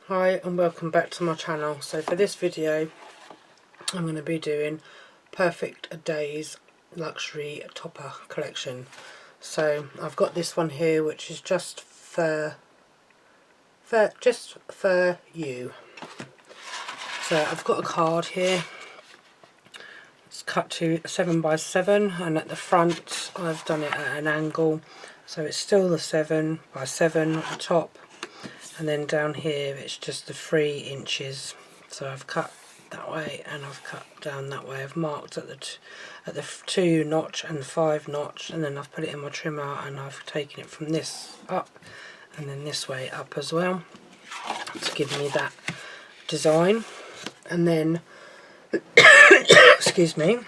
Hi and welcome back to my channel. So for this video I'm going to be doing Purr-fect Days luxury topper collection. So I've got this one here which is just for you. So I've got a card here. It's cut to 7x7 and at the front I've done it at an angle, so it's still the 7x7 at the top, and then down here it's just the 3 inches. So I've cut that way and I've cut down that way. I've marked at the 2 notch and 5 notch, and then I've put it in my trimmer and I've taken it from this up and then this way up as well to give me that design. And then excuse me,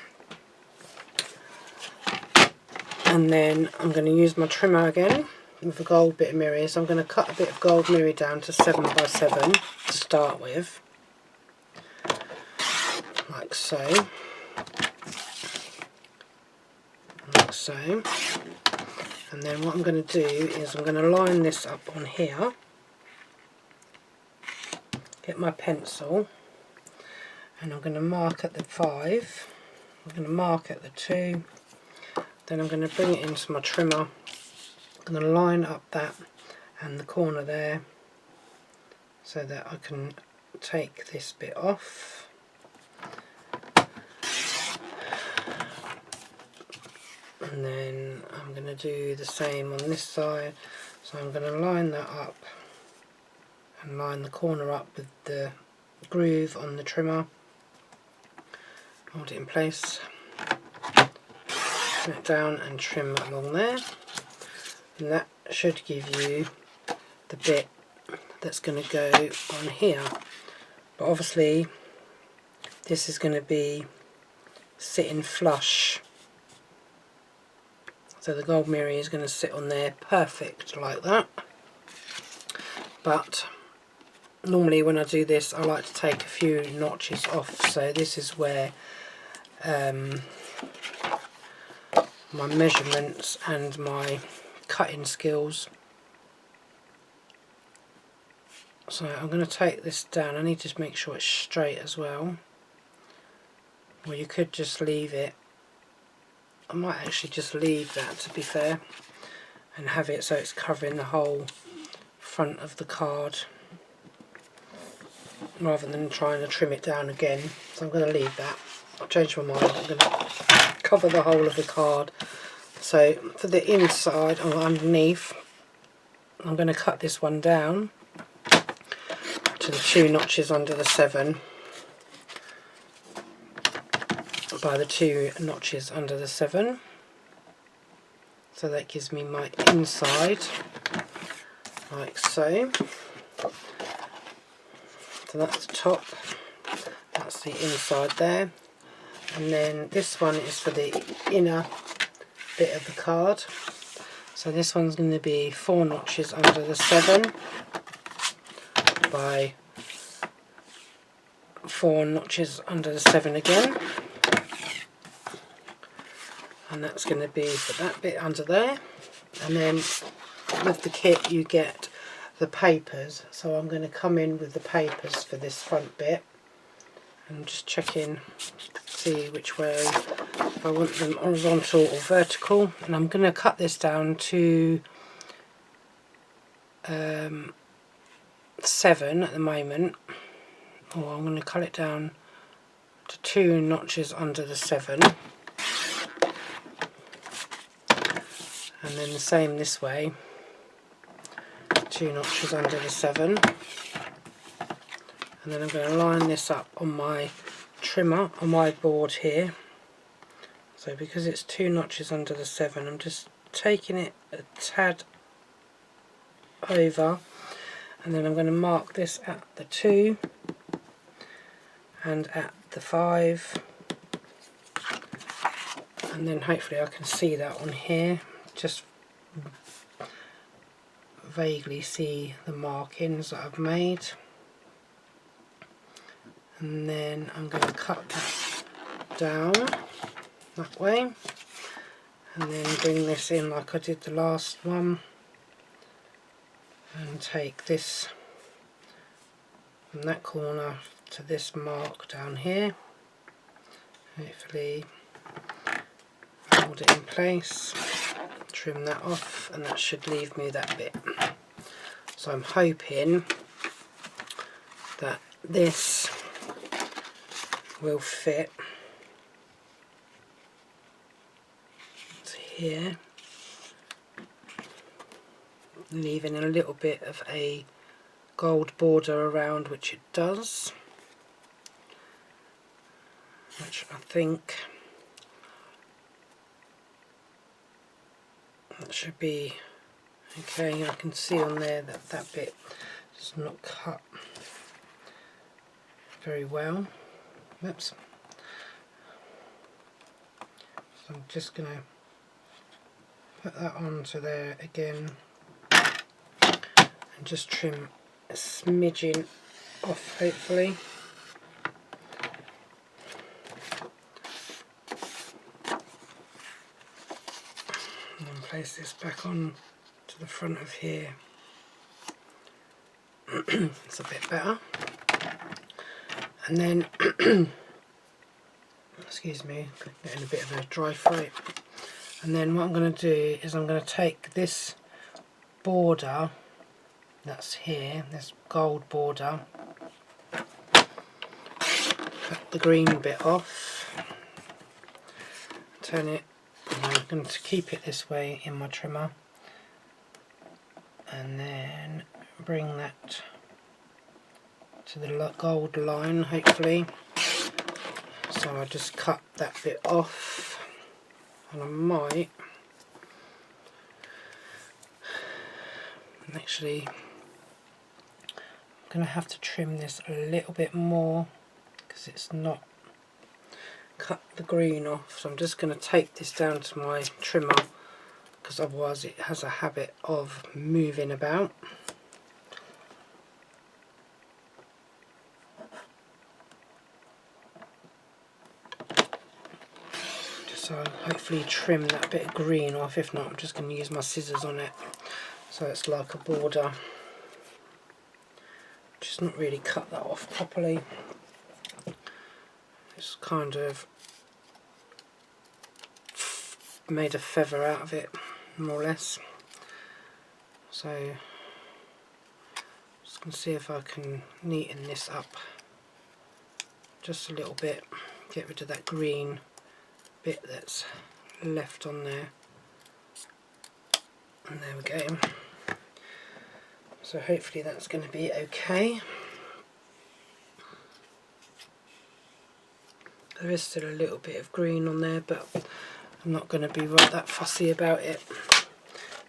and then I'm going to use my trimmer again with a gold bit of mirror. So I'm going to cut a bit of gold mirror down to 7x7 to start with, like so, like so. And then what I'm going to do is I'm going to line this up on here, get my pencil, and I'm going to mark at the 5, I'm going to mark at the 2, then I'm going to bring it into my trimmer. I'm going to line up that and the corner there so that I can take this bit off. And then I'm going to do the same on this side. So I'm going to line that up and line the corner up with the groove on the trimmer. Hold it in place, trim it down and trim along there, and that should give you the bit that's going to go on here. But obviously this is going to be sitting flush, so the gold mirror is going to sit on there perfect like that. But normally when I do this I like to take a few notches off, so this is where my measurements and my cutting skills. So I'm going to take this down. I need to make sure it's straight as well, or you could just leave it. I might actually just leave that, to be fair, and have it so it's covering the whole front of the card rather than trying to trim it down again. So I'm going to leave that. I've changed my mind. I'm going to cover the whole of the card. So for the inside or underneath, I'm going to cut this one down to the 2 notches under the 7 by the 2 notches under the 7. So that gives me my inside, like so. So that's the top, that's the inside there. And then this one is for the inner bit of the card. So this one's going to be 4 notches under the 7 by 4 notches under the 7 again. And that's going to be for that bit under there. And then with the kit you get the papers. So I'm going to come in with the papers for this front bit. And just checking, see which way, if I want them horizontal or vertical. And I'm going to cut this down to 7 at the moment, or I'm going to cut it down to 2 notches under the 7, and then the same this way, 2 notches under the 7. And then I'm going to line this up on my trimmer, on my board here. So because it's 2 notches under the 7, I'm just taking it a tad over, and then I'm going to mark this at the 2 and at the 5, and then hopefully I can see that on here, just vaguely see the markings that I've made. And then I'm going to cut that down that way, and then bring this in like I did the last one, and take this from that corner to this mark down here. Hopefully hold it in place, trim that off, and that should leave me that bit. So I'm hoping that this will fit to here, leaving a little bit of a gold border around, which it does, which I think that should be okay. I can see on there that that bit does not cut very well. Oops. So I'm just going to put that onto there again and just trim a smidgen off, hopefully. And then place this back on to the front of here. It's a bit better. And then excuse me, getting a bit of a dry throat. And then what I'm going to do is I'm going to take this border that's here, this gold border, cut the green bit off, turn it, and I'm going to keep it this way in my trimmer, and then bring that to the gold line, hopefully. So I just cut that bit off, and I might actually, I'm going to have to trim this a little bit more because it's not cut the green off. So I'm just going to take this down to my trimmer because otherwise it has a habit of moving about. So hopefully trim that bit of green off. If not, I'm just going to use my scissors on it so it's like a border. Just not really cut that off properly. It's kind of made a feather out of it, more or less. So just going to see if I can neaten this up just a little bit, get rid of that green bit that's left on there, and there we go. So hopefully that's going to be okay. There is still a little bit of green on there, but I'm not going to be that fussy about it.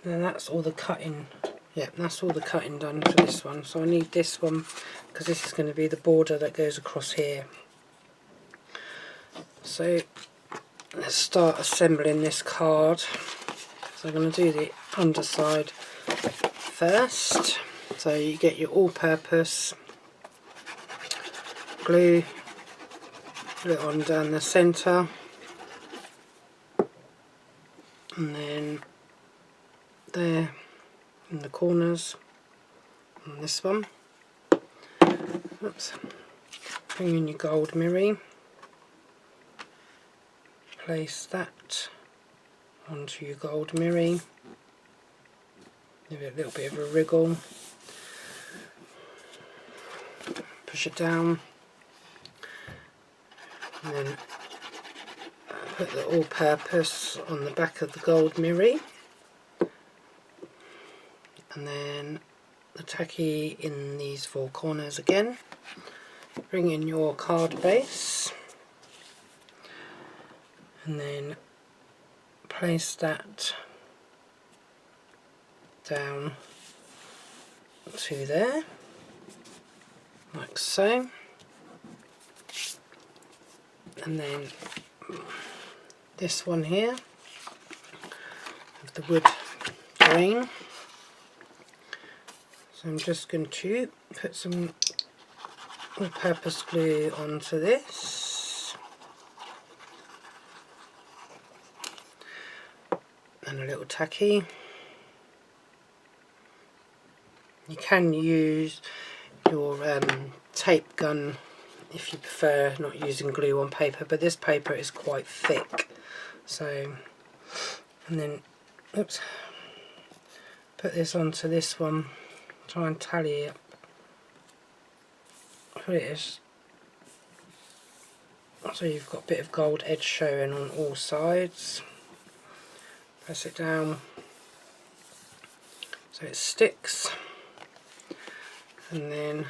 And that's all the cutting. Yeah, that's all the cutting done for this one. So I need this one because this is going to be the border that goes across here. So let's start assembling this card. So I'm going to do the underside first. So you get your all-purpose glue, put it on down the centre, and then there in the corners on this one. Oops. Bring in your gold mirror, place that onto your gold mirror, give it a little bit of a wriggle, push it down, and then put the all-purpose on the back of the gold mirror, and then the tacky in these four corners again. Bring in your card base, and then place that down to there, like so. And then this one here with the wood grain. So I'm just going to put some all-purpose glue onto this. and a little tacky. You can use your tape gun if you prefer not using glue on paper, but this paper is quite thick. So, and then, oops, put this onto this one, try and tally it. Put it as, so you've got a bit of gold edge showing on all sides. Press it down so it sticks, and then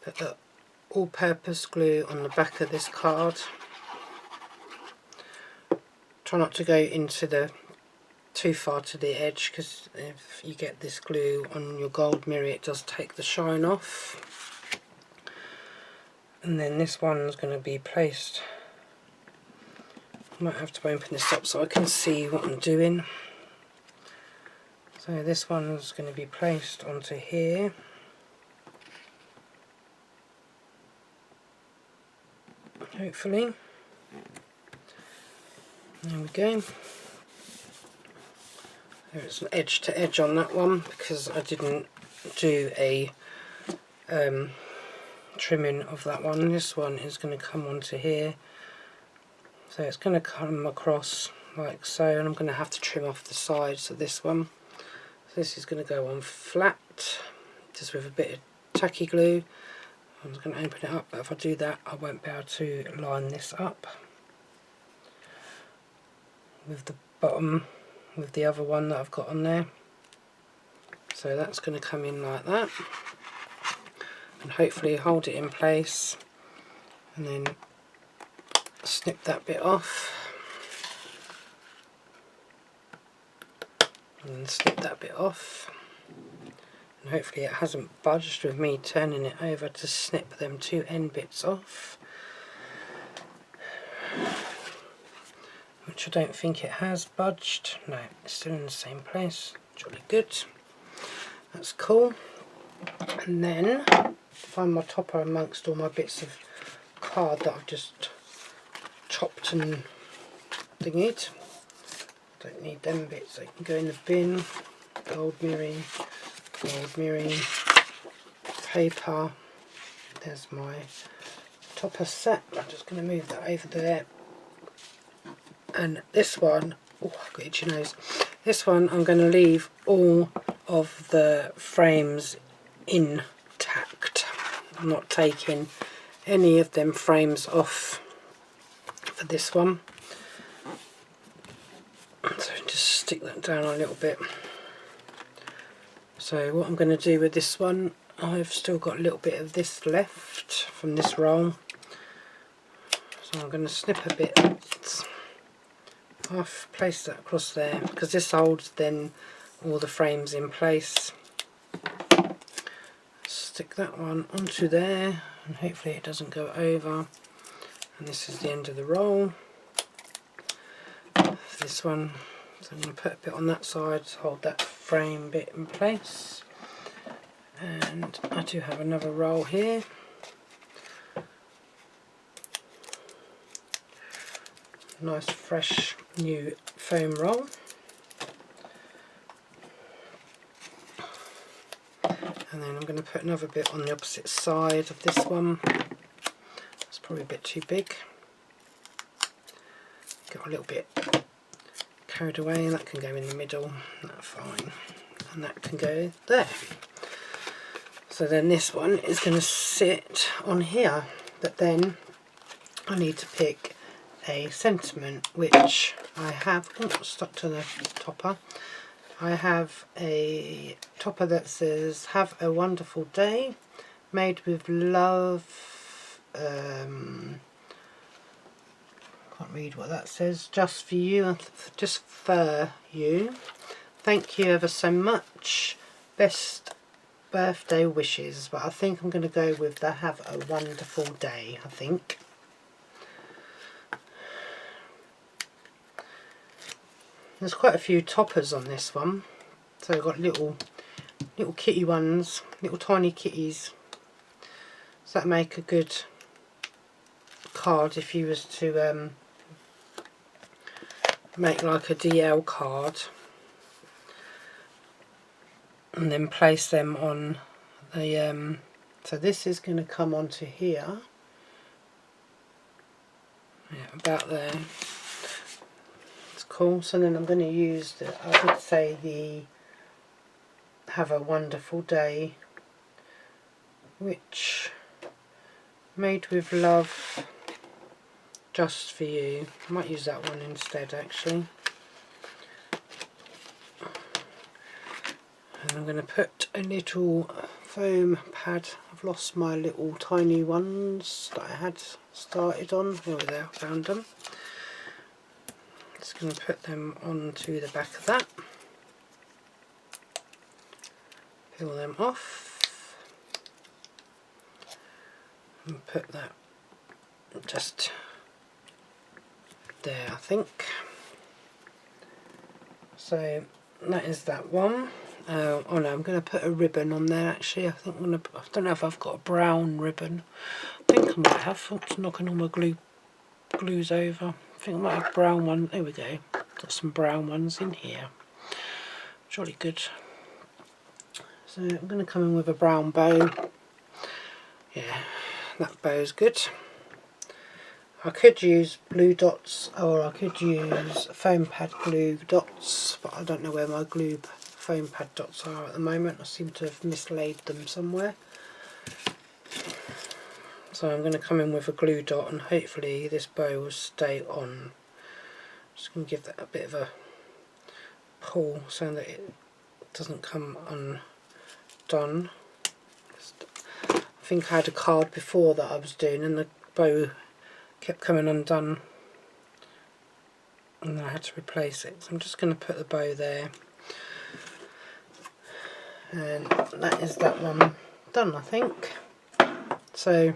put the all-purpose glue on the back of this card. Try not to go into the too far to the edge, because if you get this glue on your gold mirror it does take the shine off. And then this one's going to be placed, I might have to open this up so I can see what I'm doing. So this one's going to be placed onto here. Hopefully. There we go. There's an edge to edge on that one because I didn't do a trimming of that one. This one is going to come onto here. So it's going to come across like so, and I'm going to have to trim off the sides of this one. So this is going to go on flat, just with a bit of tacky glue. I'm just going to open it up, but if I do that I won't be able to line this up with the bottom, with the other one that I've got on there. So that's going to come in like that, and hopefully hold it in place, and then snip that bit off, and snip that bit off, and hopefully it hasn't budged with me turning it over to snip them two end bits off, which I don't think it has budged. No, it's still in the same place. Jolly good. That's cool. And then find my topper amongst all my bits of card that I've just chopped and thingied. Don't need them bits, they can go in the bin. Gold mirroring, paper. There's my topper set. I'm just going to move that over there. And this one, oh, I've got itchy nose. This one I'm going to leave all of the frames intact. I'm not taking any of them frames off for this one. So just stick that down a little bit. So what I'm going to do with this one, I've still got a little bit of this left from this roll. So I'm going to snip a bit off, place that across there, because this holds then all the frames in place. Stick that one onto there, and hopefully it doesn't go over. And this is the end of the roll. This one, so I'm going to put a bit on that side to hold that frame bit in place. And I do have another roll here. Nice fresh new foam roll. And then I'm going to put another bit on the opposite side of this one. It's probably a bit too big. Got a little bit carried away, and that can go in the middle. That's fine. And that can go there. So then this one is going to sit on here, but then I need to pick a sentiment, which I have stuck to the topper. I have a topper that says "Have a wonderful day, made with love." Can't read what that says. Just for you, just for you. Thank you ever so much. Best birthday wishes. But I think I'm going to go with the "Have a wonderful day." I think. There's quite a few toppers on this one, so I've got little kitty ones, little tiny kitties. So that make a good card if you was to make like a DL card and then place them on the so this is going to come onto here, yeah, about there. It's cool. So then I'm going to use the, I would say, the Have a Wonderful Day, which Made with Love, Just for You. I might use that one instead actually. And I'm going to put a little foam pad. I've lost my little tiny ones that I had started on. Here we go, found them. Just going to put them onto the back of that. Peel them off. And put that just there, I think. So that is that one. Oh no, I'm going to put a ribbon on there actually. I think I don't know if I've got a brown ribbon. I think I might have. I'm just knocking all my glues over. I think I might have brown one. There we go. Got some brown ones in here. Jolly good. So I'm going to come in with a brown bow. Yeah, that bow's good. I could use blue dots or I could use foam pad glue dots, but I don't know where my glue foam pad dots are at the moment. I seem to have mislaid them somewhere. So I'm going to come in with a glue dot and hopefully this bow will stay on. Just going to give that a bit of a pull so that it doesn't come undone. I think I had a card before that I was doing and the bow kept coming undone and I had to replace it. So I'm just going to put the bow there, and that is that one done, I think. So you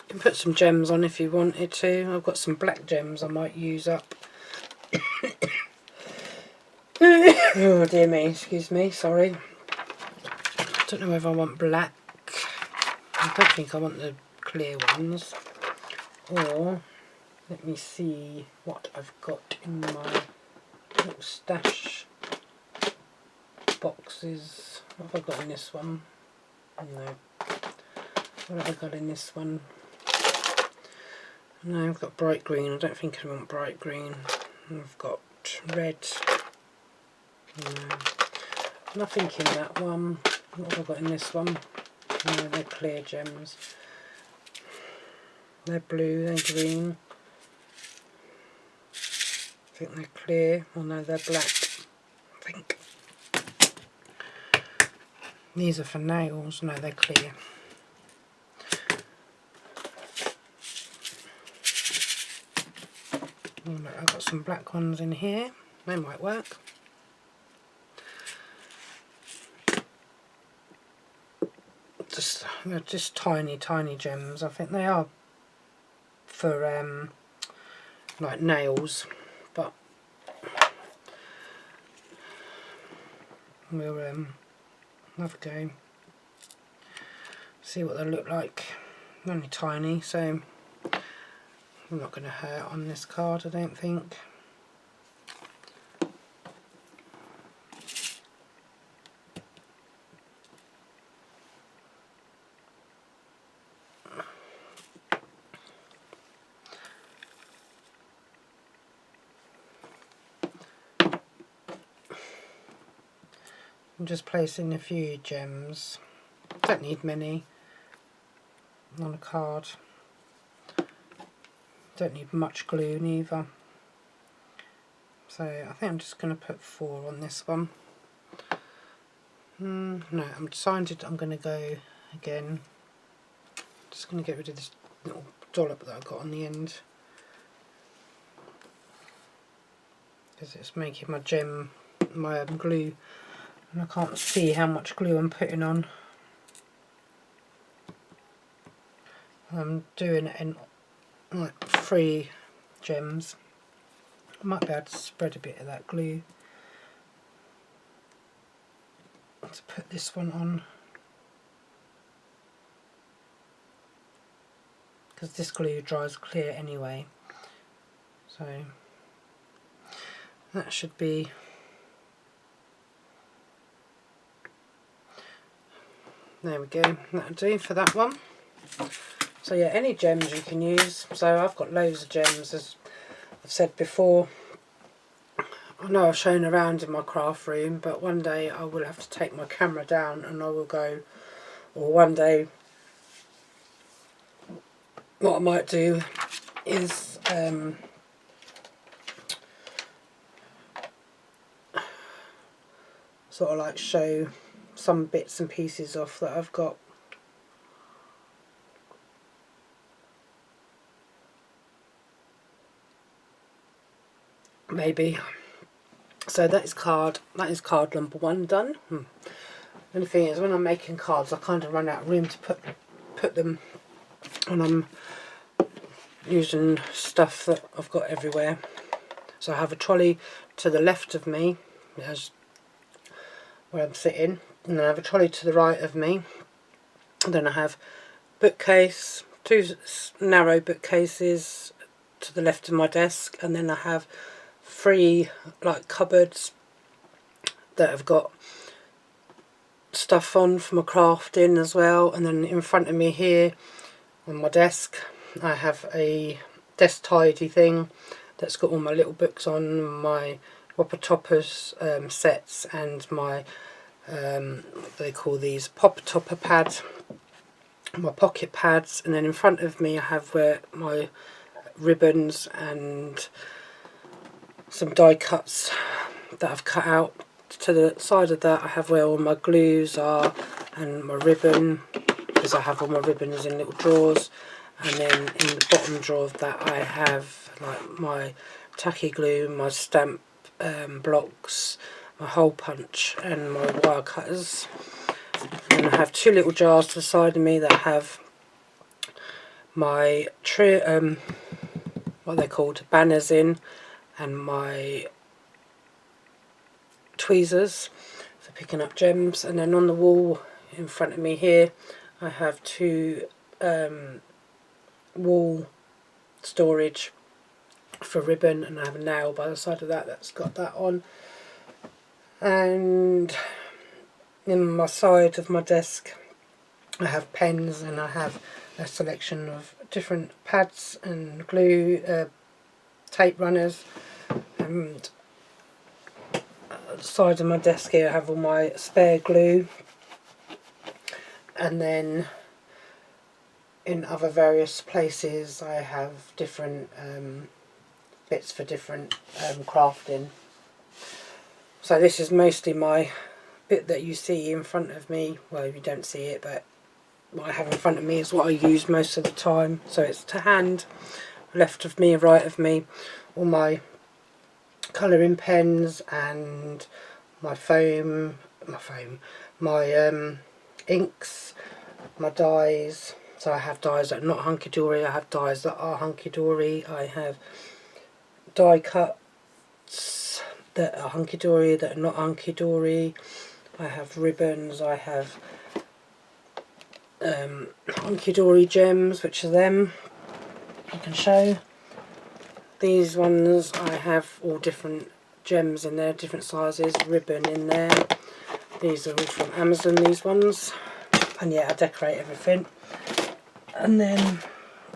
can put some gems on if you wanted to. I've got some black gems I might use up. Oh dear me, excuse me, sorry. I don't know if I want black. I don't think I want the clear ones. Or let me see what I've got in my little stash boxes. What have I got in this one? No. What have I got in this one? No, I've got bright green. I don't think I want bright green. I've got red. No. Nothing in that one. What have I got in this one? No, they're clear gems. They're blue, they're green. I think they're clear. Oh no, they're black. I think. These are for nails. No, they're clear. Oh, look, I've got some black ones in here. They might work. They're just tiny gems. I think they are for like nails, but we'll have a go, see what they look like. They're only tiny, so I'm not going to hurt on this card, I don't think. I'm just placing a few gems. Don't need many on a card. Don't need much glue neither. So I think I'm just going to put 4 on this one. No, I'm decided I'm going to go again. Just going to get rid of this little dollop that I've got on the end, because it's making my glue, and I can't see how much glue I'm putting on. I'm doing it in like 3 gems. I might be able to spread a bit of that glue to put this one on, because this glue dries clear anyway. So That should be there we go, that'll do for that one. So yeah, any gems you can use. So I've got loads of gems, as I've said before. I know I've shown around in my craft room, but one day I will have to take my camera down and I will go, or one day what I might do is sort of like show some bits and pieces off that I've got. Maybe. So that is card number 1 done. And the thing is, when I'm making cards I kind of run out of room to put them, and I'm using stuff that I've got everywhere. So I have a trolley to the left of me, as where I'm sitting, and then I have a trolley to the right of me, and then I have bookcase, 2 narrow bookcases to the left of my desk, and then I have 3 like cupboards that have got stuff on for my crafting as well. And then in front of me here on my desk I have a desk tidy thing that's got all my little books on, my Whopper Toppers sets, and my what do they call these, Popper Topper pads, my pocket pads. And then in front of me I have where my ribbons and some die cuts that I've cut out. To the side of that I have where all my glues are and my ribbon, because I have all my ribbons in little drawers. And then in the bottom drawer of that I have like my tacky glue, my stamp blocks, my hole punch and my wire cutters. And I have 2 little jars to the side of me that have my what are they called, banners in, and my tweezers for picking up gems. And then on the wall in front of me here I have 2 wall storage for ribbon, and I have a nail by the side of that that's got that on. And in my side of my desk I have pens, and I have a selection of different pads and glue, tape runners. And at the side of my desk here I have all my spare glue. And then in other various places I have different bits for different crafting. So this is mostly my bit that you see in front of me. Well, you don't see it, but what I have in front of me is what I use most of the time. So it's to hand, left of me, right of me, all my colouring pens and my my inks, my dyes. So I have dyes that are not Hunkydory, I have dyes that are Hunkydory, I have die cuts that are Hunkydory, that are not Hunkydory, I have ribbons, I have Hunkydory gems, which are them, I can show. These ones I have all different gems in there, different sizes, ribbon in there. These are all from Amazon, these ones. And yeah, I decorate everything. And then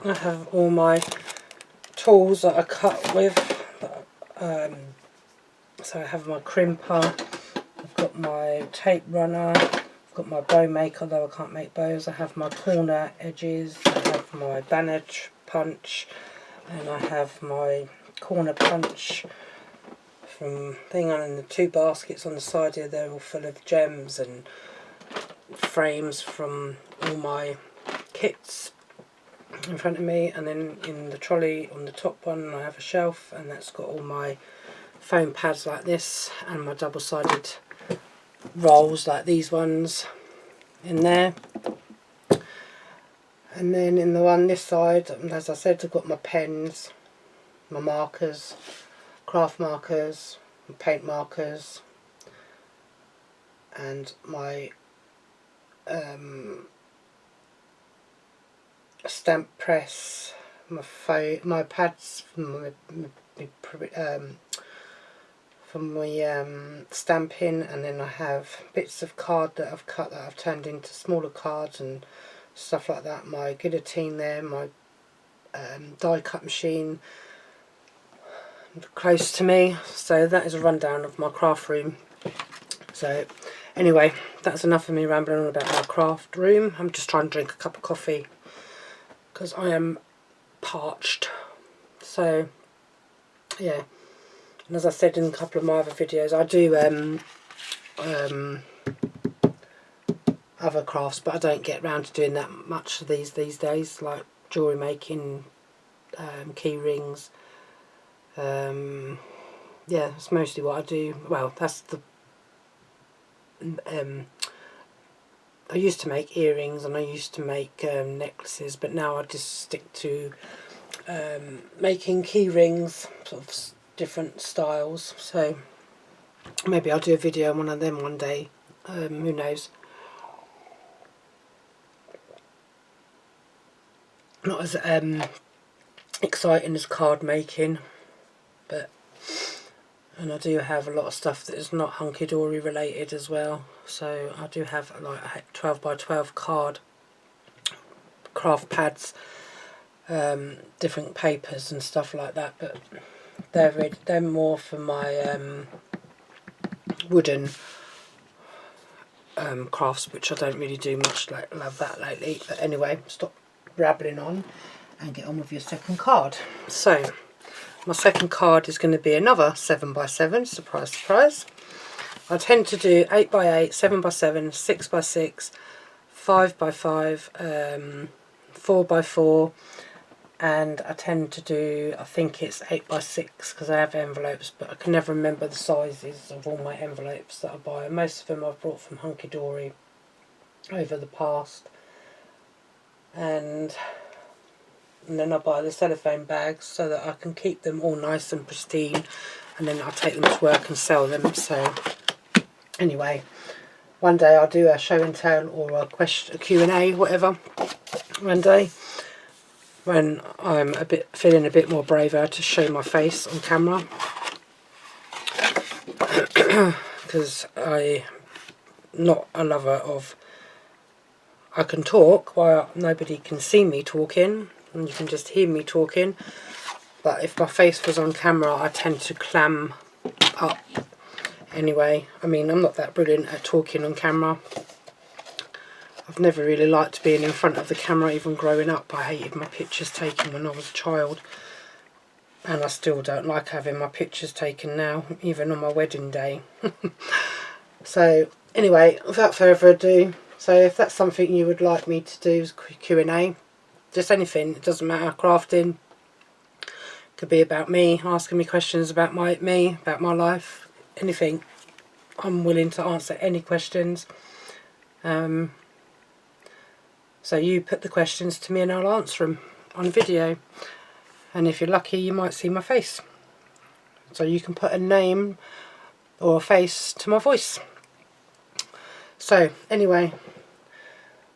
I have all my tools that I cut with. So I have my crimper, I've got my tape runner, I've got my bow maker, although I can't make bows. I have my corner edges, I have my banner punch, and I have my corner punch from thing on, and the 2 baskets on the side here, they're all full of gems and frames from all my kits in front of me. And then in the trolley on the top one I have a shelf, and that's got all my foam pads like this, and my double-sided rolls like these ones in there. And then in the one this side, as I said, I've got my pens, my markers, craft markers, my paint markers, and my stamp press, my pads, my for my stamping, and then I have bits of card that I've cut that I've turned into smaller cards and stuff like that. My guillotine there, my die cut machine close to me. So that is a rundown of my craft room. So anyway, that's enough of me rambling on about my craft room. I'm just trying to drink a cup of coffee because I am parched. So yeah, and as I said in a couple of my other videos, I do other crafts, but I don't get around to doing that much of these days, like jewellery making, key rings. Yeah, that's mostly what I do. Well, that's the I used to make earrings and I used to make necklaces, but now I just stick to making key rings, sort of different styles. So maybe I'll do a video on one of them one day, who knows. Not as exciting as card making, but, and I do have a lot of stuff that is not Hunkydory related as well. So I do have like 12 by 12 card craft pads, different papers and stuff like that, but they're more for my wooden crafts, which I don't really do much love that lately. But anyway, stop rabbling on and get on with your second card. So my second card is going to be another 7x7, surprise surprise. I tend to do 8x8, 7x7, 6x6, 5x5, 4x4, and I tend to do, I think it's 8x6 because I have envelopes, but I can never remember the sizes of all my envelopes that I buy. Most of them I've brought from Hunkydory over the past, and then I buy the cellophane bags so that I can keep them all nice and pristine, and then I take them to work and sell them. So anyway, one day I'll do a show and tell or a Q&A, whatever, one day when I'm feeling a bit more braver to show my face on camera, because I'm not a lover of, I can talk while nobody can see me talking and you can just hear me talking, but if my face was on camera I tend to clam up. Anyway, I mean, I'm not that brilliant at talking on camera. I've never really liked being in front of the camera, even growing up. I hated my pictures taken when I was a child, and I still don't like having my pictures taken now, even on my wedding day. So anyway, without further ado, so if that's something you would like me to do as Q&A, just anything, it doesn't matter, crafting, could be about me, asking me questions about me, about my life, anything. I'm willing to answer any questions. So you put the questions to me and I'll answer them on video. And if you're lucky, you might see my face. So you can put a name or a face to my voice. So anyway,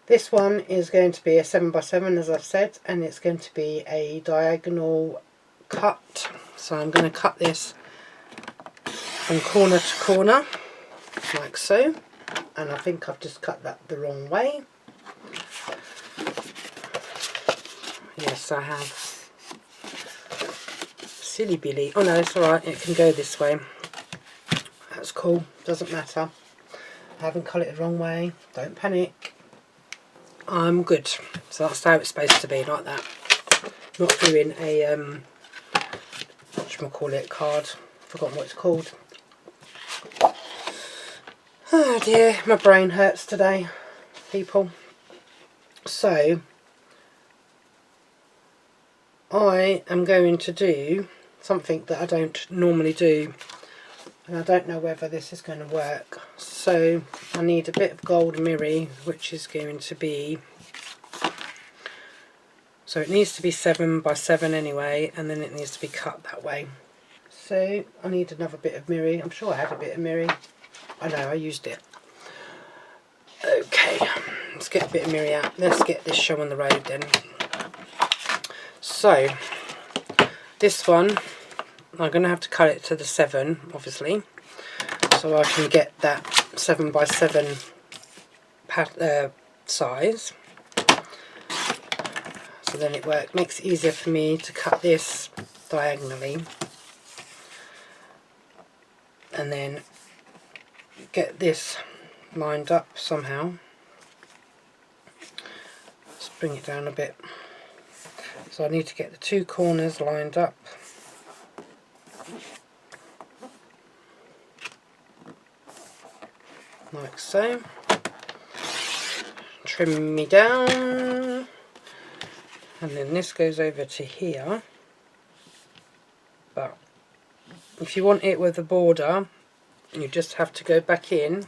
this one is going to be a 7x7, as I've said, and it's going to be a diagonal cut. So I'm going to cut this from corner to corner, like so. And I think I've just cut that the wrong way. Yes, I have. Silly Billy. Oh no, it's alright, it can go this way. That's cool, doesn't matter. I haven't cut it the wrong way, don't panic. I'm good. So that's how it's supposed to be, like that. Not doing a, whatchamacallit, card. Forgotten what it's called. Oh dear, my brain hurts today, people. So, I am going to do something that I don't normally do, and I don't know whether this is going to work. So I need a bit of gold mirri, which is going to be, so it needs to be 7x7 anyway, and then it needs to be cut that way. So I need another bit of mirri. I'm sure I had a bit of mirri. I know, I used it. Okay, let's get a bit of mirri out. Let's get this show on the road then. So, this one, I'm going to have to cut it to the 7, obviously, so I can get that 7x7 size. So then it makes it easier for me to cut this diagonally and then get this lined up somehow. Let's bring it down a bit. So I need to get the 2 corners lined up. Like so. Trim me down. And then this goes over to here. But if you want it with a border, you just have to go back in.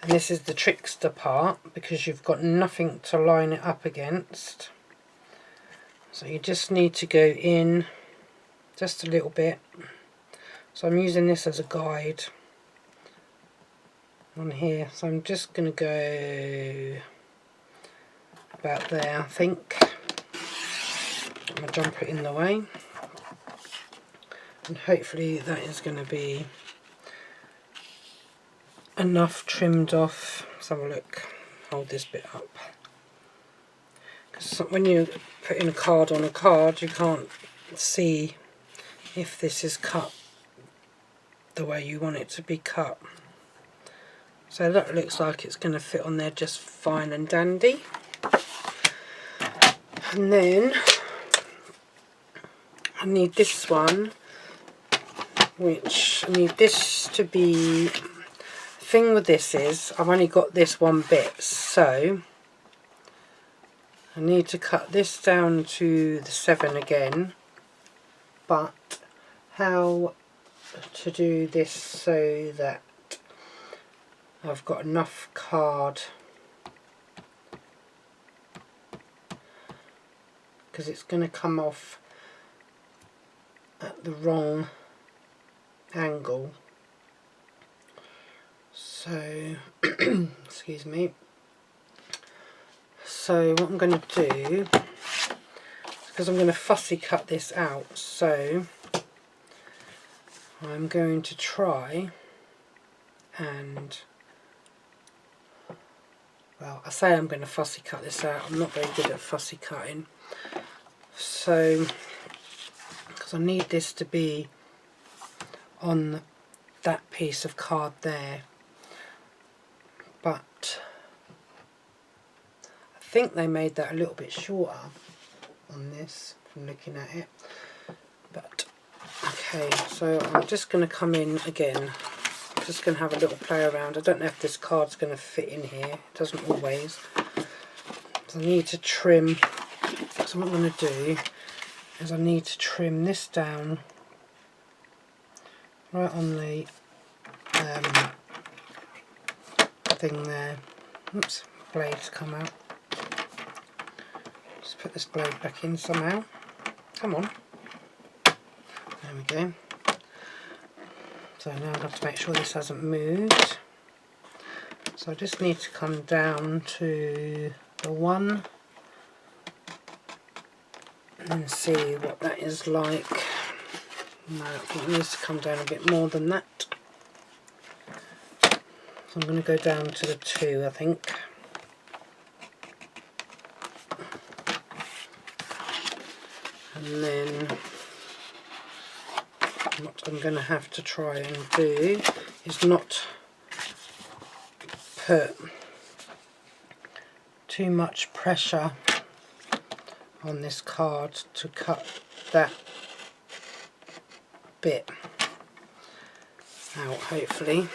And this is the trickster part, because you've got nothing to line it up against. So you just need to go in just a little bit. So I'm using this as a guide on here. So I'm just going to go about there, I think. I'm going to jump it in the way. And hopefully that is going to be enough trimmed off. Let's have a look. Hold this bit up. Because when you put in a card on a card, you can't see if this is cut the way you want it to be cut. So that looks like it's going to fit on there just fine and dandy. And then I need this one, which I need this to be, the thing with this is I've only got this one bit, so I need to cut this down to the 7 again, but how to do this so that I've got enough card, because it's going to come off at the wrong angle. So excuse me. So what I'm going to do, because I'm going to fussy cut this out, so I'm going to try and, well, I say I'm going to fussy cut this out. I'm not very good at fussy cutting. So, because I need this to be on that piece of card there, but I think they made that a little bit shorter on this from looking at it. But okay, so I'm just going to come in again. I'm just going to have a little play around. I don't know if this card's going to fit in here. It doesn't always. So I need to trim. So what I'm going to do is I need to trim this down right on the thing there. Oops, blade's come out. Just put this blade back in somehow. Come on. There we go. So now I have to make sure this hasn't moved. So I just need to come down to the 1 and see what that is like. No, I think it needs to come down a bit more than that. So I'm going to go down to the 2, I think. And then what I'm going to have to try and do is not put too much pressure on this card to cut that bit out, hopefully.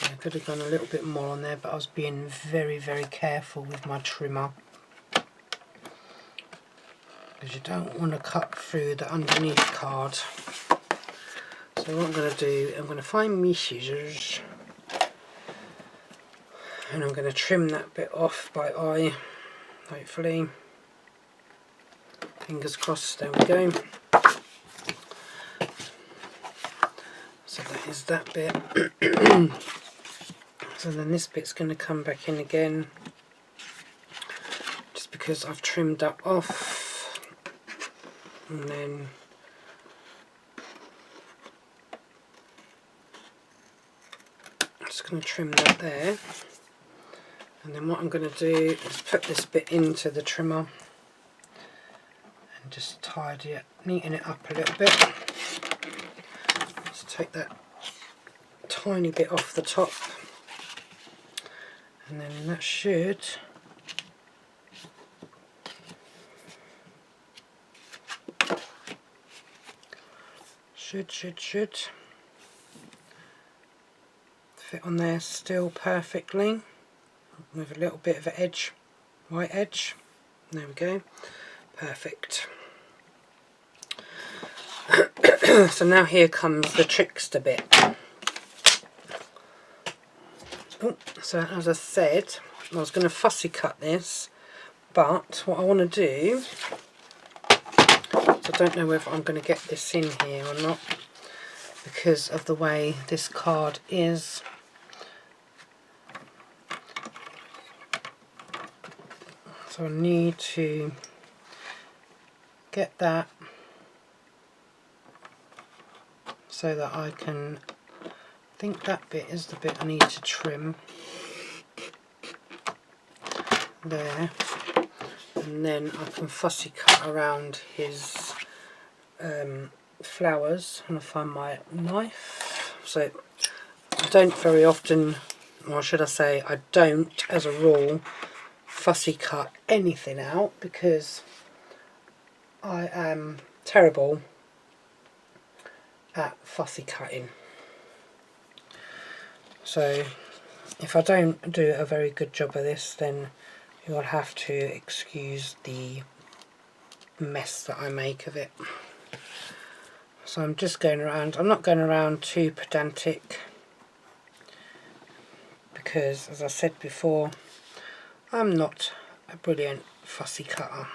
I could have gone a little bit more on there, but I was being very, very careful with my trimmer, because you don't want to cut through the underneath card. So what I'm going to do, I'm going to find my scissors and I'm going to trim that bit off by eye, hopefully. Fingers crossed, there we go. So that is that bit. So then this bit's going to come back in again, just because I've trimmed that off. and then I'm just going to trim that there. And then what I'm going to do is put this bit into the trimmer and just tidy it, neaten it up a little bit. Just take that tiny bit off the top, and then that should fit on there still perfectly, with a little bit of an edge, white edge. There we go, perfect. So now here comes the trickster bit. Oh, so as I said, I was going to fussy cut this, but what I want to do, so I don't know whether I'm going to get this in here or not because of the way this card is. So I need to get that so that I can, I think that bit is the bit I need to trim there, and then I can fussy cut around his flowers when I find my knife. So I don't very often, or should I say I don't as a rule fussy cut anything out because I am terrible at fussy cutting. So if I don't do a very good job of this, then you'll have to excuse the mess that I make of it. So I'm just going around, I'm not going around too pedantic because, as I said before, I'm not a brilliant fussy cutter.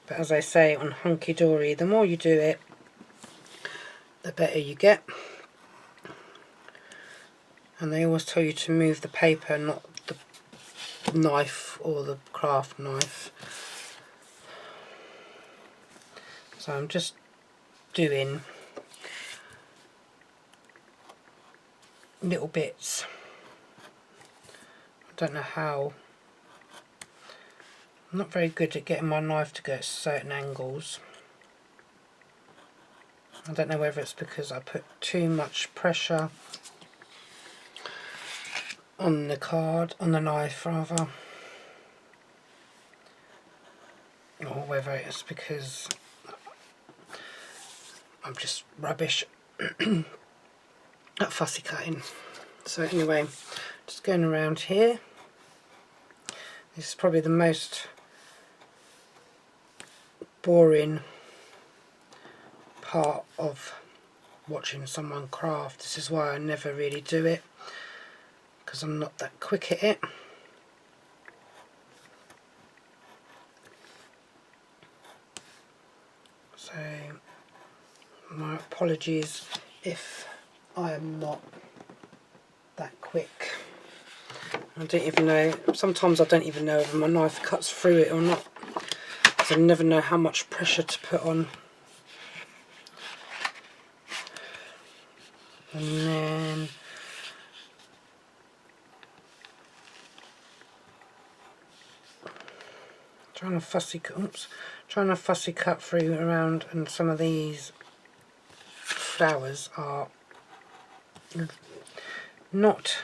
But as I say on Hunkydory, the more you do it, the better you get. And they always tell you to move the paper, not the knife or the craft knife. So I'm just doing little bits. I don't know how. I'm not very good at getting my knife to go at certain angles. I don't know whether it's because I put too much pressure on the card, on the knife rather, or whether it's because I'm just rubbish at fussy cutting. So anyway, just going around here. This is probably the most boring part of watching someone craft. This is why I never really do it, because I'm not that quick at it. So my apologies if I am not that quick. I don't even know, sometimes I don't even know if my knife cuts through it or not, because I never know how much pressure to put on. And then trying to fussy cut through around, and some of these flowers are not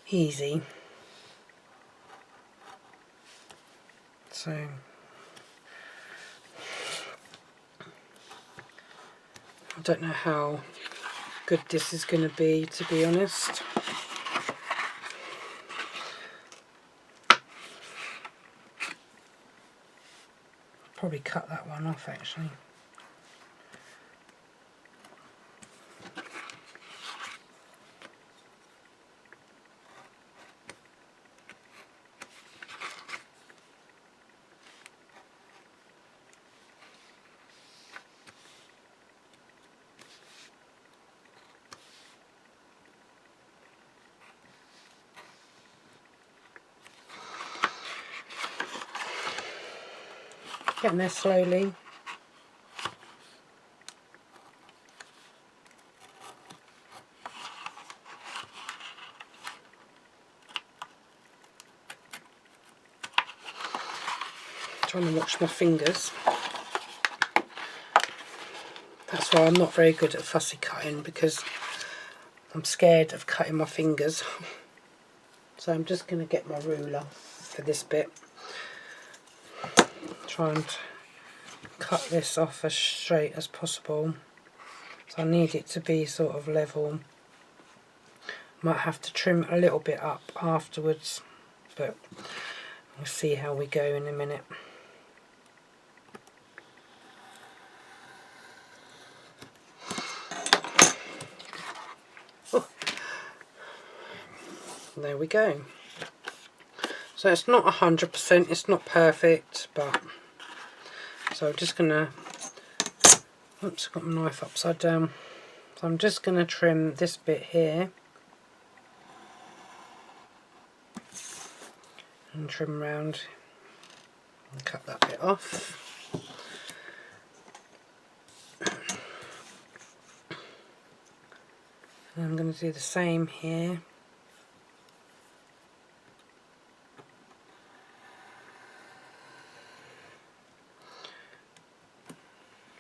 easy. So I don't know how good this is going to be honest. Probably cut that one off actually. Getting there slowly. Trying to watch my fingers. That's why I'm not very good at fussy cutting, because I'm scared of cutting my fingers. So I'm just going to get my ruler for this bit. Try and cut this off as straight as possible. So I need it to be sort of level. Might have to trim a little bit up afterwards, but we'll see how we go in a minute. Oh. There we go. So it's not 100%, it's not perfect, but so I'm just gonna, oops, I've got my knife upside down. So I'm just gonna trim this bit here and trim round and cut that bit off. And I'm going to do the same here.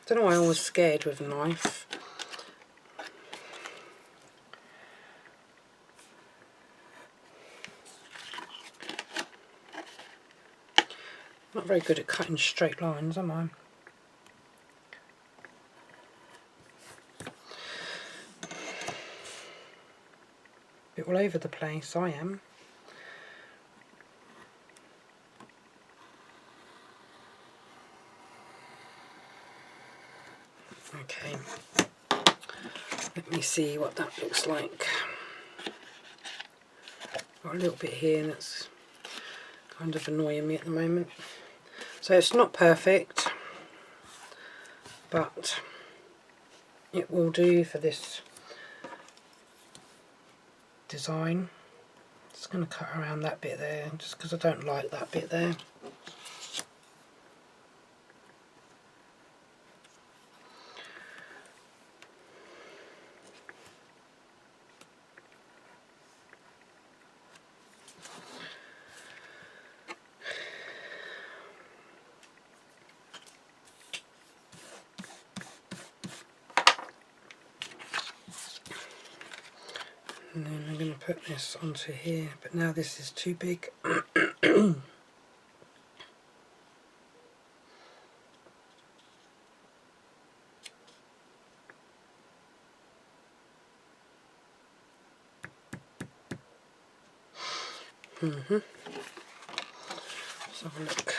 Don't know why I'm always scared with a knife. Not very good at cutting straight lines, am I? Bit all over the place, I am. Okay, let me see what that looks like. Got a little bit here and it's kind of annoying me at the moment. So it's not perfect, but it will do for this design. Just going to cut around that bit there, just because I don't like that bit there. And then I'm going to put this onto here, but now this is too big. Let's have a look.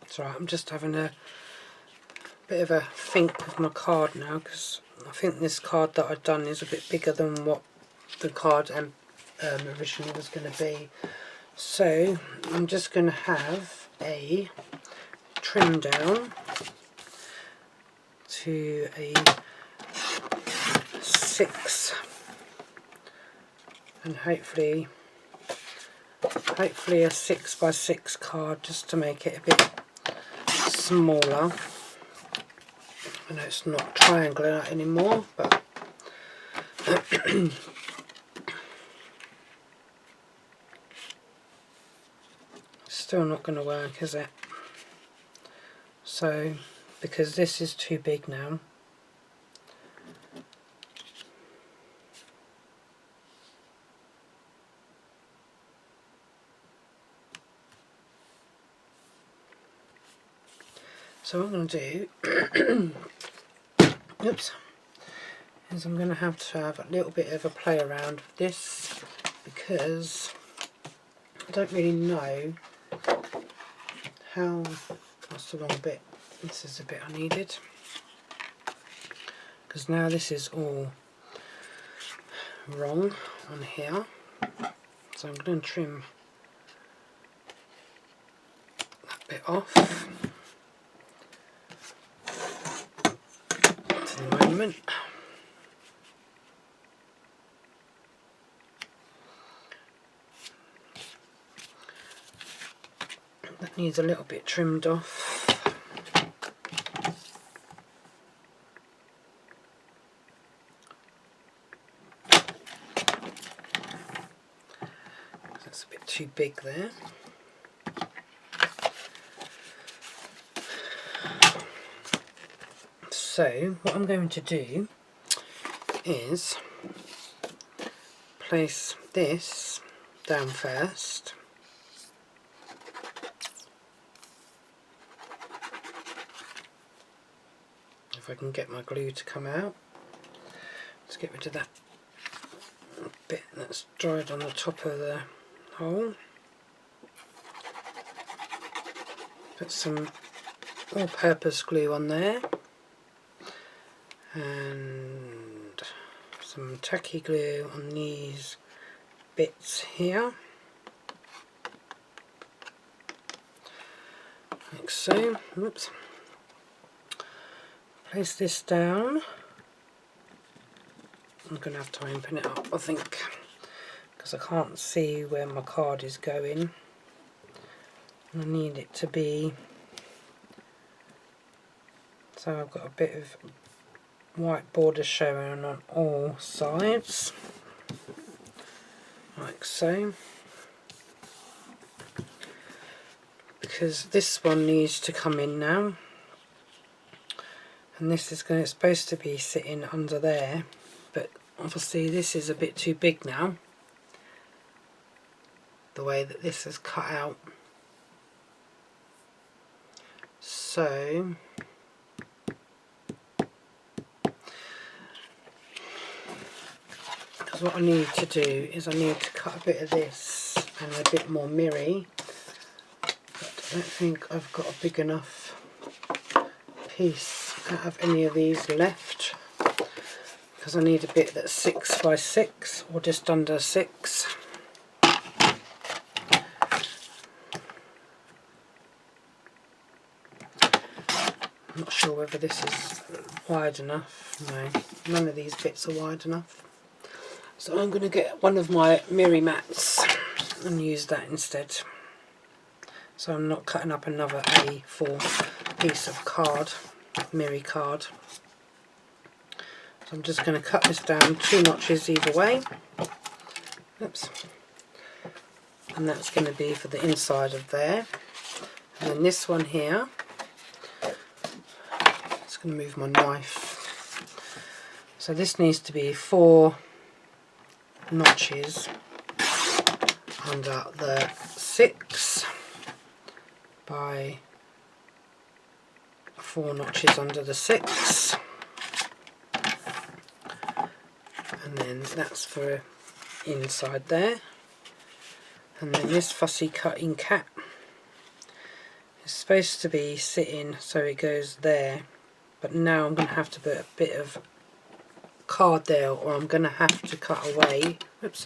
It's alright, I'm just having a bit of a think with my card now, because I think this card that I've done is a bit bigger than what the card originally was going to be. So I'm just going to have a trim down to a 6, and hopefully a 6x6 card, just to make it a bit smaller. I know it's not triangular anymore, but still not going to work, is it? So, because this is too big now, so what I'm going to do oops, is I'm going to have a little bit of a play around with this, because I don't really know how, that's the wrong bit, This is a bit I needed, because now this is all wrong on here, so I'm going to trim that bit off for the moment. That needs a little bit trimmed off. That's a bit too big there. So what I'm going to do is place this down first. If I can get my glue to come out. Let's get rid of that bit that's dried on the top of the hole. Put some all-purpose glue on there and some tacky glue on these bits here, like so. Oops. Place this down. I'm going to have to open it up, I think, because I can't see where my card is going. And I need it to be, so I've got a bit of white border showing on all sides, like so. Because this one needs to come in now, and this is it's supposed to be sitting under there, but obviously this is a bit too big now, the way that this is cut out. So because what I need to do is I need to cut a bit of this and a bit more mirror, but I don't think I've got a big enough piece out of any of these left, because I need a bit that's 6 by 6 or just under 6. I'm not sure whether this is wide enough. No, none of these bits are wide enough. So I'm going to get one of my mirror mats and use that instead. So I'm not cutting up another A4 piece of card, mirror card. So I'm just going to cut this down 2 notches either way. Oops. And that's going to be for the inside of there. And then this one here, just going to move my knife. So this needs to be 4 notches under the 6 by 4 notches under the 6, and then that's for inside there. And then this fussy cutting cap is supposed to be sitting so it goes there, but now I'm going to have to put a bit of card there, or I'm going to have to cut away, oops,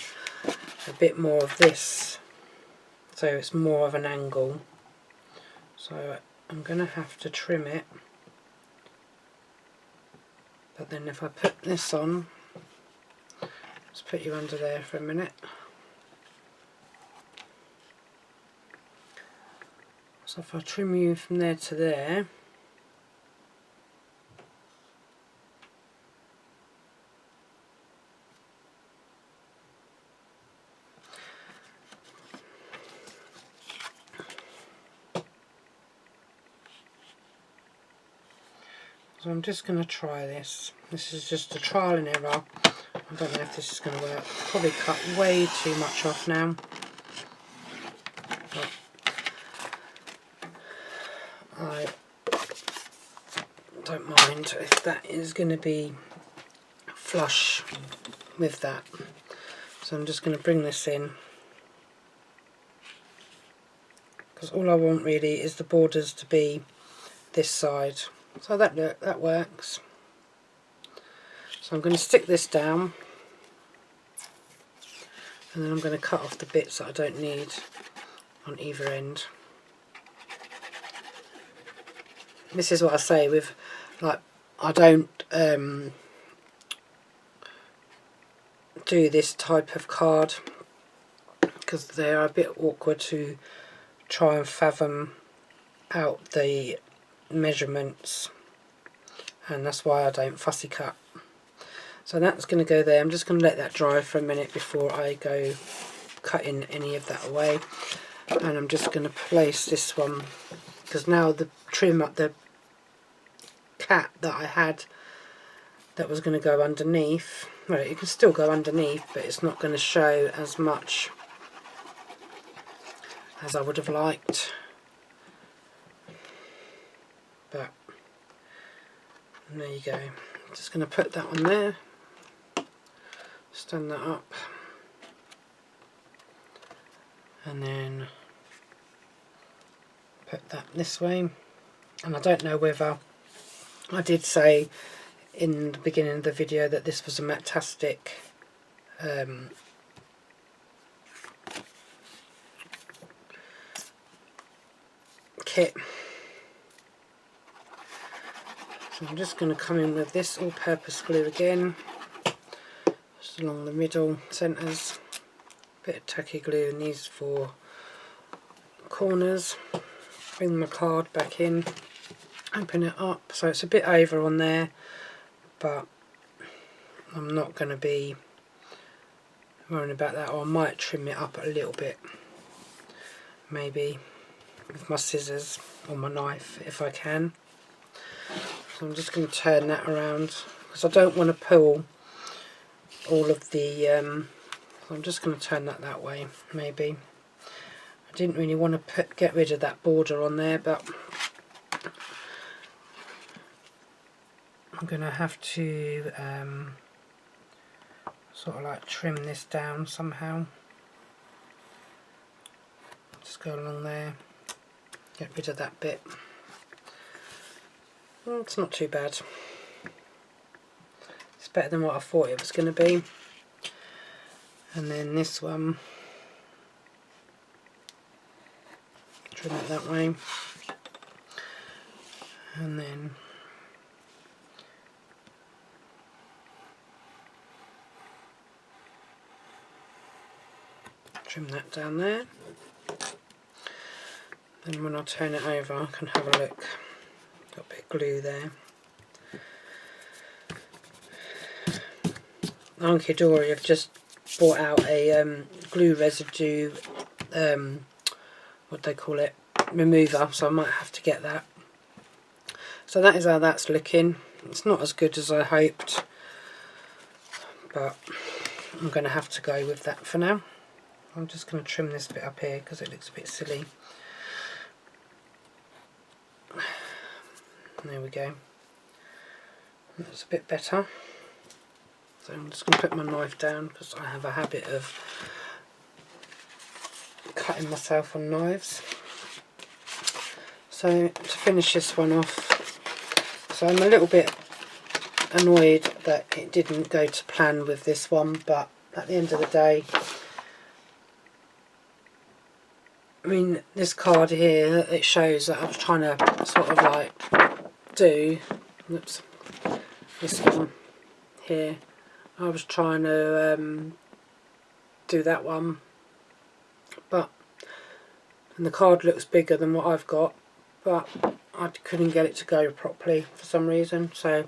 a bit more of this so it's more of an angle. So I'm going to have to trim it, but then if I put this on, let's put you under there for a minute. So if I trim you from there to there, so I'm just going to try this. This is just a trial and error. I don't know if this is going to work. Probably cut way too much off now. But I don't mind if that is going to be flush with that. So I'm just going to bring this in, because all I want really is the borders to be this side. So that works. So I'm going to stick this down, and then I'm going to cut off the bits that I don't need on either end. This is what I say with, like, I don't do this type of card because they are a bit awkward to try and fathom out the measurements, and that's why I don't fussy cut. So that's going to go there. I'm just going to let that dry for a minute before I go cutting any of that away. And I'm just going to place this one, because now the trim up the cap that I had that was going to go underneath, well, it can still go underneath, but it's not going to show as much as I would have liked. But there you go. I'm just going to put that on there, stand that up, and then put that this way. And I don't know whether I did say in the beginning of the video that this was a Matastic kit. So I'm just going to come in with this all-purpose glue again, just along the middle centres, bit of tacky glue in these 4 corners, bring my card back in, open it up, so it's a bit over on there, but I'm not going to be worrying about that, or I might trim it up a little bit, maybe with my scissors or my knife if I can. So I'm just going to turn that around because I don't want to pull all of the so I'm just going to turn that way. Maybe I didn't really want to get rid of that border on there, but I'm going to have to sort of like trim this down somehow. Just go along there, get rid of that bit. Well, it's not too bad. It's better than what I thought it was going to be. And then this one, trim it that way, and then trim that down there. Then when I turn it over I can have a look. Got a bit of glue there. Hunkydory have just brought out a glue residue, what do they call it, remover, so I might have to get that. So that is how that's looking. It's not as good as I hoped, but I'm going to have to go with that for now. I'm just going to trim this bit up here because it looks a bit silly. There we go. That's a bit better. So I'm just going to put my knife down because I have a habit of cutting myself on knives. So to finish this one off, so I'm a little bit annoyed that it didn't go to plan with this one, but at the end of the day, I mean, this card here, it shows that I was trying to sort of like do, oops, this one here, I was trying to do that one, but, and the card looks bigger than what I've got, but I couldn't get it to go properly for some reason, so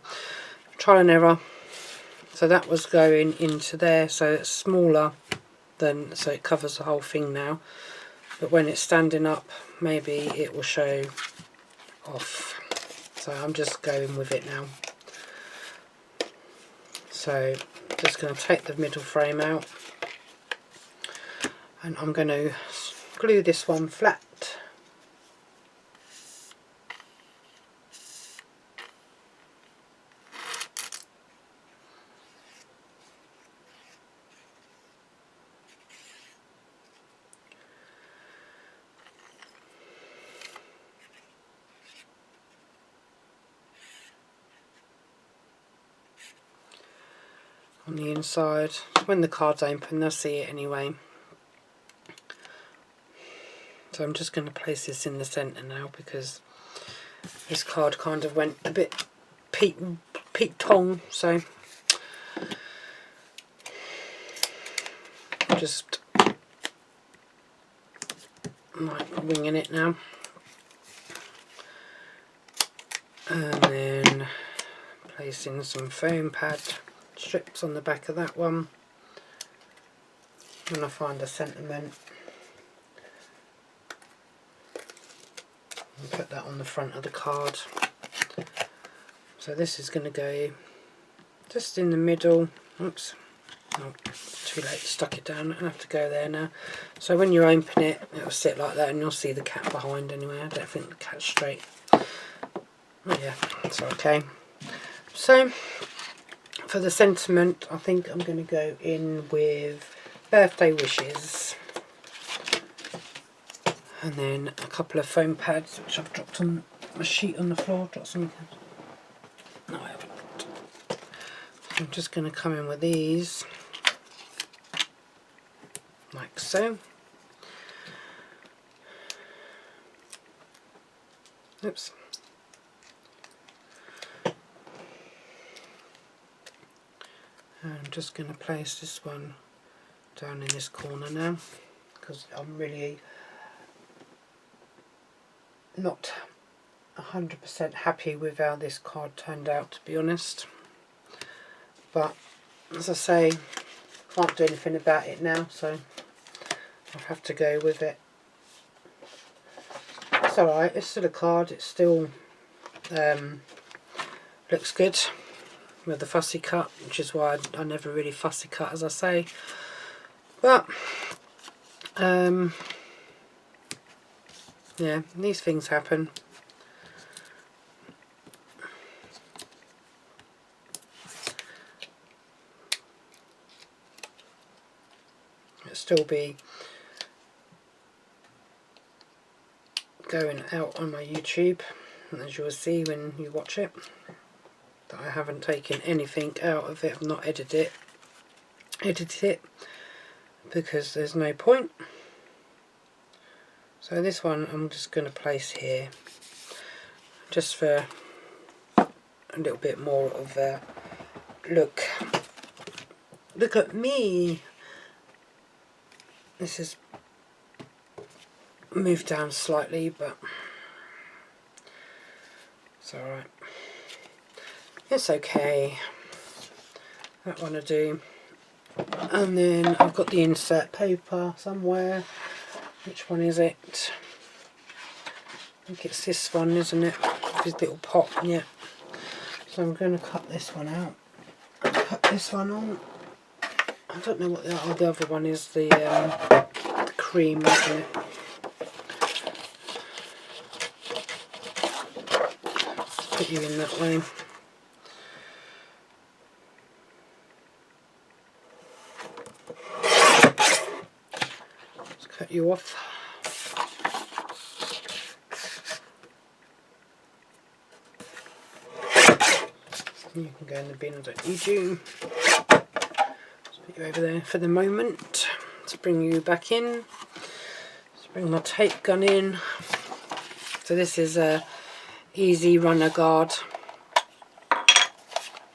trial and error. So that was going into there, so it's smaller than, so it covers the whole thing now, but when it's standing up maybe it will show off, so I'm just going with it now. So I'm just going to take the middle frame out, and I'm going to glue this one flat. on the inside. When the card's open, they'll see it anyway. So I'm just going to place this in the centre now, because this card kind of went a bit Pete Tong, so just like winging it now. And then placing some foam pad strips on the back of that one. When I find a sentiment, and put that on the front of the card. So this is going to go just in the middle. Oops, oh, too late, stuck it down. I have to go there now. So when you open it, it'll sit like that, and you'll see the cat behind anyway. I don't think the cat's straight. Oh yeah, it's okay. So for the sentiment, I think I'm going to go in with birthday wishes, and then a couple of foam pads which I've dropped on my sheet on the floor. Dropped some. No, I haven't. I'm just going to come in with these like so. Oops. And I'm just going to place this one down in this corner now, because I'm really not 100% happy with how this card turned out, to be honest. But as I say, can't do anything about it now, so I'll have to go with it. It's alright, it's still a card, it still looks good with the fussy cut, which is why I never really fussy cut, as I say. But yeah, these things happen. It'll still be going out on my YouTube, as you will see when you watch it, that I haven't taken anything out of it. I've not edited it because there's no point. So this one I'm just going to place here, just for a little bit more of a look at me. This is moved down slightly, but it's alright. It's okay. That one I do. And then I've got the insert paper somewhere. Which one is it? I think it's this one, isn't it? This little pot, yeah. So I'm going to cut this one out. Cut this one on. I don't know what the other one is. The cream, isn't it? Let's put you in that way. Let's cut you off. You can go in the bin, I don't need you. Let's put you over there for the moment. Let's bring you back in. Let's bring my tape gun in. So this is a easy runner guard,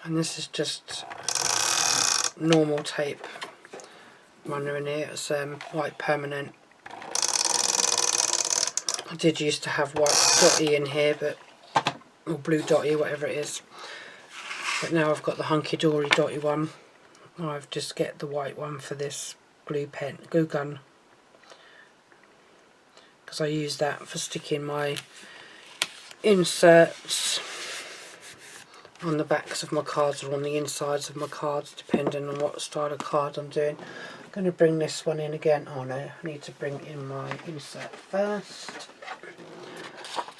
and this is just normal tape runner in here. It's white permanent. I did used to have white dotty in here, but or blue dotty, whatever it is. But now I've got the Hunkydory dotty one. I've just get the white one for this glue gun, because I use that for sticking my inserts on the backs of my cards or on the insides of my cards, depending on what style of card I'm doing. I'm going to bring this one in again. Oh no, I need to bring in my insert first.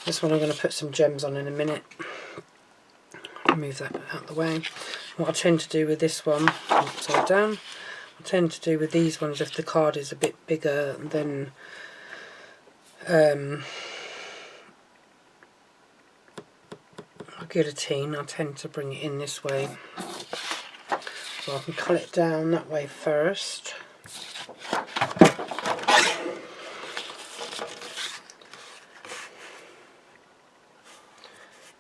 This one I'm going to put some gems on in a minute. Move that out of the way. What I tend to do with this one, upside down, I tend to do with these ones, if the card is a bit bigger than a guillotine, I tend to bring it in this way So I can cut it down that way first.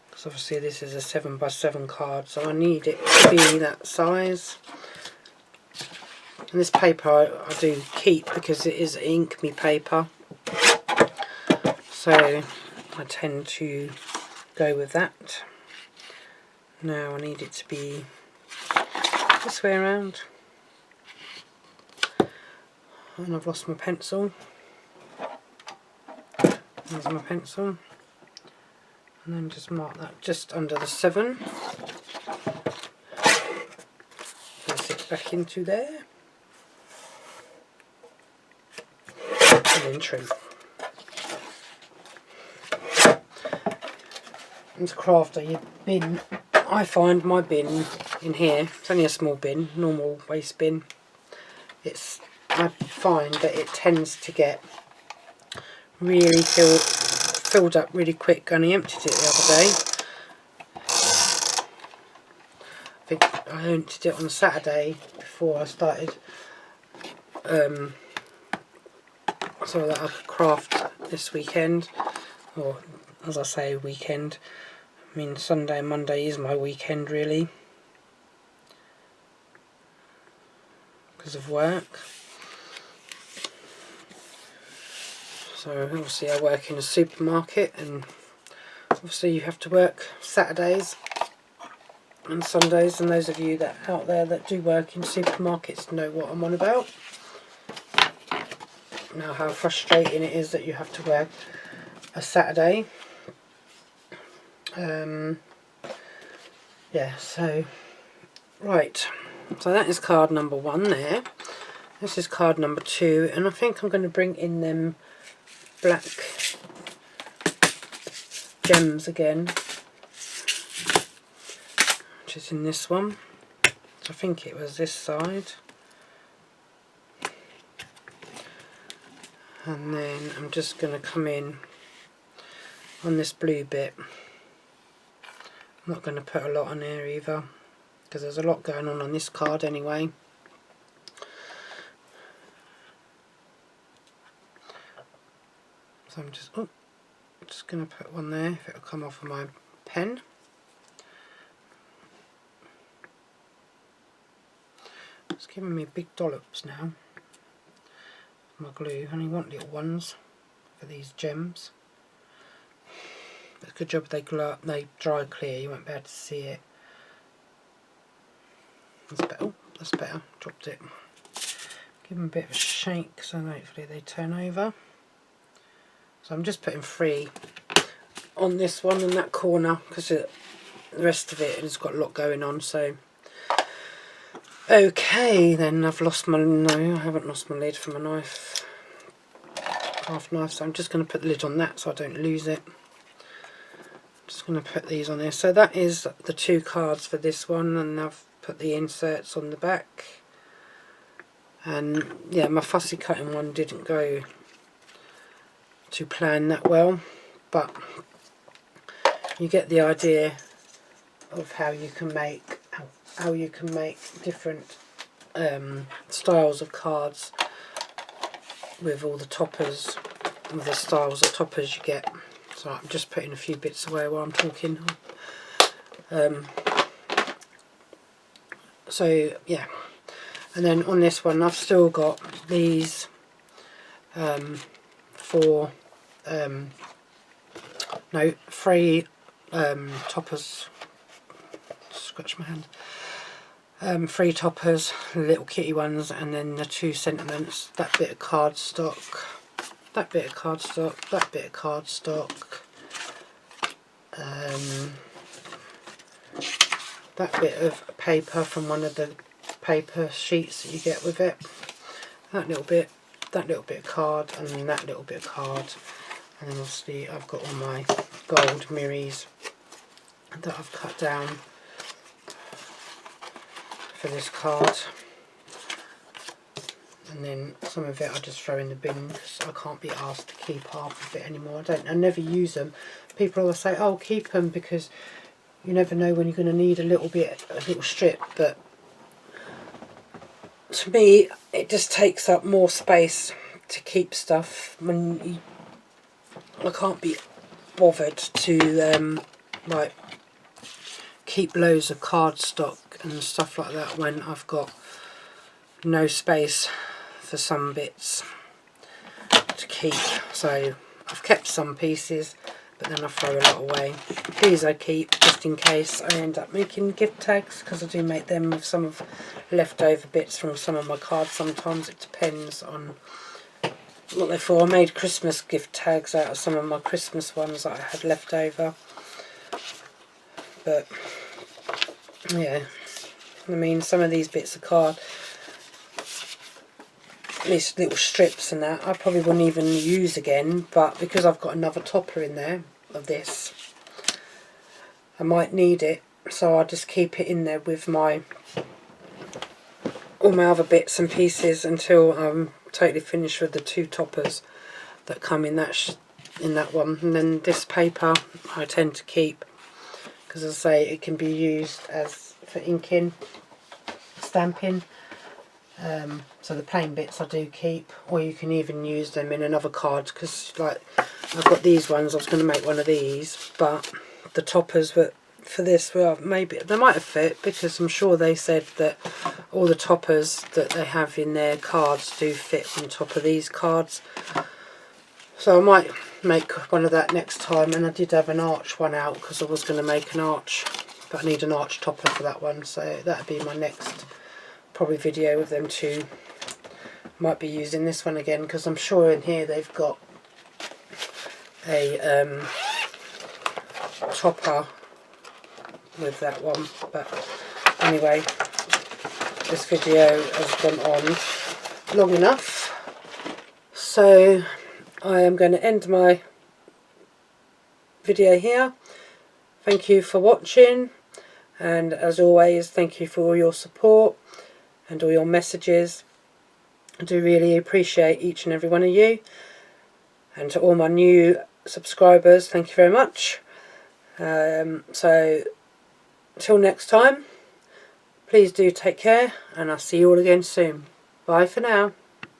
Because obviously this is a 7x7 card, so I need it to be that size. And this paper I do keep because it is ink me paper, so I tend to go with that. Now I need it to be this way around, and I've lost my pencil. There's my pencil, and then just mark that just under the 7. Place it back into there, and then trim. And to craft your bin, I find my bin in here, it's only a small bin, normal waste bin. I find that it tends to get really filled up really quick. I only emptied it the other day. I think I emptied it on Saturday before I started, so that I could craft this weekend, or as I say weekend, I mean Sunday and Monday is my weekend really, because of work. So obviously I work in a supermarket, and obviously you have to work Saturdays and Sundays, and those of you that out there that do work in supermarkets know what I'm on about. Now how frustrating it is that you have to work a Saturday. Yeah, so right, so that is card number 1 there. This is card number 2, and I think I'm going to bring in them black gems again, which is in this one. So I think it was this side. And then I'm just going to come in on this blue bit. I'm not going to put a lot on there either, because there's a lot going on this card anyway. So I'm just going to put one there, if it'll come off of my pen. It's giving me big dollops now. My glue, I only want little ones for these gems. But it's a good job they dry clear, you won't be able to see it. That's better. Oh, that's better. Dropped it. Give them a bit of a shake so hopefully they turn over. So I'm just putting 3 on this one and that corner, because the rest of it has got a lot going on. So okay, then I've lost my, no I haven't lost my lid for my knife, craft knife, so I'm just going to put the lid on that so I don't lose it. Just going to put these on there. So that is the 2 cards for this one, and I've put the inserts on the back. And yeah, my fussy cutting one didn't go to plan that well, but you get the idea of how you can make different styles of cards with all the toppers, with the styles of toppers you get. So I'm just putting a few bits away while I'm talking. So yeah, and then on this one I've still got these 3 toppers. Scratch my hand. 3 toppers, little kitty ones, and then the 2 sentiments. That bit of cardstock, that bit of cardstock, that bit of cardstock, that bit of paper from one of the paper sheets that you get with it, that little bit of card, and then that little bit of card, and then obviously I've got all my gold mirrors that I've cut down for this card. And then some of it I just throw in the bin because I can't be asked to keep half of it anymore. I never use them. People always say, oh, keep them because you never know when you're going to need a little strip, but to me it just takes up more space to keep stuff when I can't be bothered to like keep loads of cardstock and stuff like that when I've got no space for some bits to keep. So I've kept some pieces, but then I throw a lot away. These I keep just in case I end up making gift tags, because I do make them with some of leftover bits from some of my cards. Sometimes it depends on what they're for. I made Christmas gift tags out of some of my Christmas ones that I had left over. But yeah, I mean, some of these bits of card, these little strips and that, I probably wouldn't even use again, but because I've got another topper in there of this, I might need it, so I'll just keep it in there with my all my other bits and pieces until I'm totally finished with the 2 toppers that come in that one. And then this paper I tend to keep, because as I say, it can be used as for inking, stamping. So the plain bits I do keep, or you can even use them in another card, because like I've got these ones, I was going to make one of these, but the toppers were for this, well, maybe they might have fit, because I'm sure they said that all the toppers that they have in their cards do fit on top of these cards. So I might make one of that next time. And I did have an arch one out, because I was going to make an arch, but I need an arch topper for that one, so that'd be my next probably video with them 2. Might be using this one again, because I'm sure in here they've got a topper with that one. But anyway, this video has gone on long enough, so I am going to end my video here. Thank you for watching, and as always, thank you for all your support and all your messages. I do really appreciate each and every one of you, and to all my new subscribers, thank you very much. So till next time, please do take care, and I'll see you all again soon. Bye for now.